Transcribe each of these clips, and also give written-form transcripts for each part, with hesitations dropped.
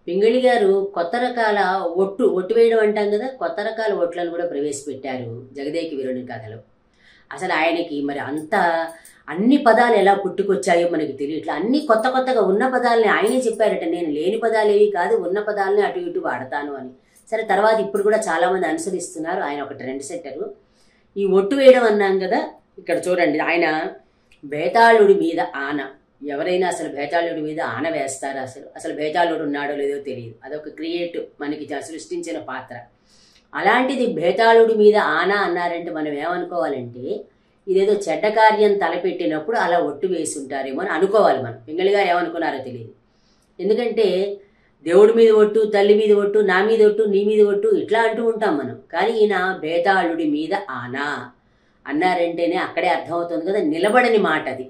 పింగళి గారు కొత్త రకాల ఒట్టు వేయడం అంటాం కదా, కొత్త రకాల ఒట్లను కూడా ప్రవేశపెట్టారు జగదేక వీరుని కథలో. అసలు ఆయనకి మరి అంత అన్ని పదాలు ఎలా పుట్టుకొచ్చాయో మనకి తెలియట్లా. అన్ని కొత్త కొత్తగా ఉన్న పదాలని ఆయనే చెప్పారట, నేను లేని పదాలు ఏవి కాదు, ఉన్న పదాలని అటు ఇటు వాడతాను అని. సరే, తర్వాత ఇప్పుడు కూడా చాలా మంది అనుసరిస్తున్నారు. ఆయన ఒక ట్రెండ్ సెట్టరు. ఈ ఒట్టు వేయడం అన్నాం కదా, ఇక్కడ చూడండి, ఆయన బేతాళుడి మీద ఆన. ఎవరైనా అసలు బేతాళుడి మీద ఆన వేస్తారా? అసలు బేతాళుడు ఉన్నాడో లేదో తెలియదు. అదొక క్రియేటివ్ మనకి సృష్టించిన పాత్ర. అలాంటిది బేతాళుడి మీద ఆన అన్నారంటే మనం ఏమనుకోవాలంటే ఇదేదో చెడ్డ కార్యం తలపెట్టినప్పుడు అలా ఒట్టు వేసి ఉంటారేమో అని అనుకోవాలి మనం. పింగళి గారు ఏమనుకున్నారో తెలియదు. ఎందుకంటే దేవుడి మీద ఒట్టు, తల్లి మీద ఒట్టు, నా మీద ఒట్టు, నీ మీద ఒట్టు ఇట్లా అంటూ ఉంటాం మనం. కానీ ఈయన బేతాళుడి మీద ఆన అన్నారంటేనే అక్కడే అర్థమవుతుంది కదా, నిలబడని మాట అది.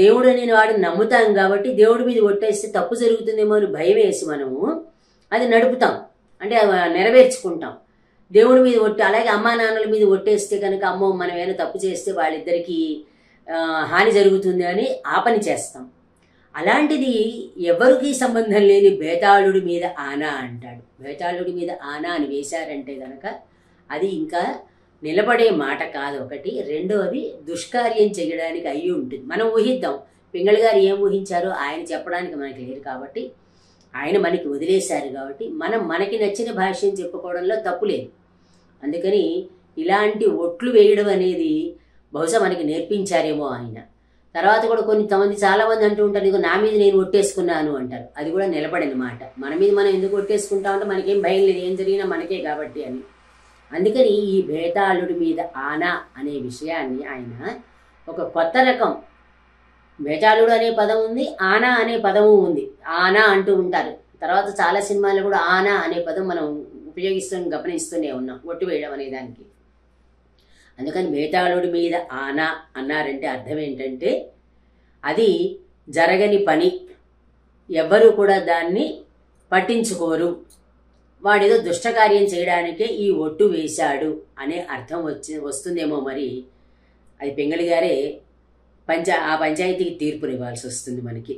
దేవుడు అనే వాడిని నమ్ముతాం కాబట్టి దేవుడి మీద ఒట్టేస్తే తప్పు జరుగుతుందేమో అని భయం వేసి మనము అది నడుపుతాం, అంటే నెరవేర్చుకుంటాం. దేవుడి మీద ఒట్టు, అలాగే అమ్మా నాన్నల మీద ఒట్టేస్తే కనుక అమ్మో మనం ఏమైనా తప్పు చేస్తే వాళ్ళిద్దరికీ హాని జరుగుతుంది అని ఆ పని చేస్తాం. అలాంటిది ఎవరికి సంబంధం లేని బేతాళుడి మీద ఆనా అంటాడు. బేతాళుడి మీద ఆనా అని వేశారంటే కనుక అది ఇంకా నిలబడే మాట కాదు ఒకటి. రెండోది దుష్కార్యం చేయడానికి అయ్యి ఉంటుంది. మనం ఊహిద్దాం, పింగళి గారు ఏం ఊహించారో ఆయన చెప్పడానికి మనకి లేరు కాబట్టి, ఆయన మనకి వదిలేశారు కాబట్టి మనకి నచ్చిన భాష్యం చెప్పుకోవడంలో తప్పు లేదు. అందుకని ఇలాంటి ఒట్లు వేయడం అనేది బహుశా మనకి నేర్పించారేమో ఆయన. తర్వాత కూడా కొంతమంది చాలామంది అంటూ ఉంటారు, ఇదిగో నా మీద నేను ఒట్టేసుకున్నాను అంటారు. అది కూడా నిలబడని మాట. మన మీద మనం ఎందుకు ఒట్టేసుకుంటామంటే మనకేం భయం లేదు, ఏం జరిగినా మనకే కాబట్టి అని. అందుకని ఈ బేతాళుడి మీద ఆనా అనే విషయాన్ని ఆయన ఒక కొత్త రకం, బేతాళుడు అనే పదం ఉంది, ఆనా అనే పదము ఉంది. ఆనా అంటూ ఉంటారు. తర్వాత చాలా సినిమాల్లో కూడా ఆనా అనే పదం మనం గమనిస్తూనే ఉన్నాం ఒట్టు వేయడం అనే దానికి. అందుకని బేతాళుడి మీద ఆనా అన్నారంటే అర్థం ఏంటంటే అది జరగని పని, ఎవ్వరూ కూడా దాన్ని పట్టించుకోరు, వాడేదో దుష్టకార్యం చేయడానికే ఈ ఒట్టు వేశాడు అనే అర్థం వస్తుందేమో. మరి అది పింగళి గారే ఆ పంచాయతీకి తీర్పునివ్వాల్సి వస్తుంది మనకి.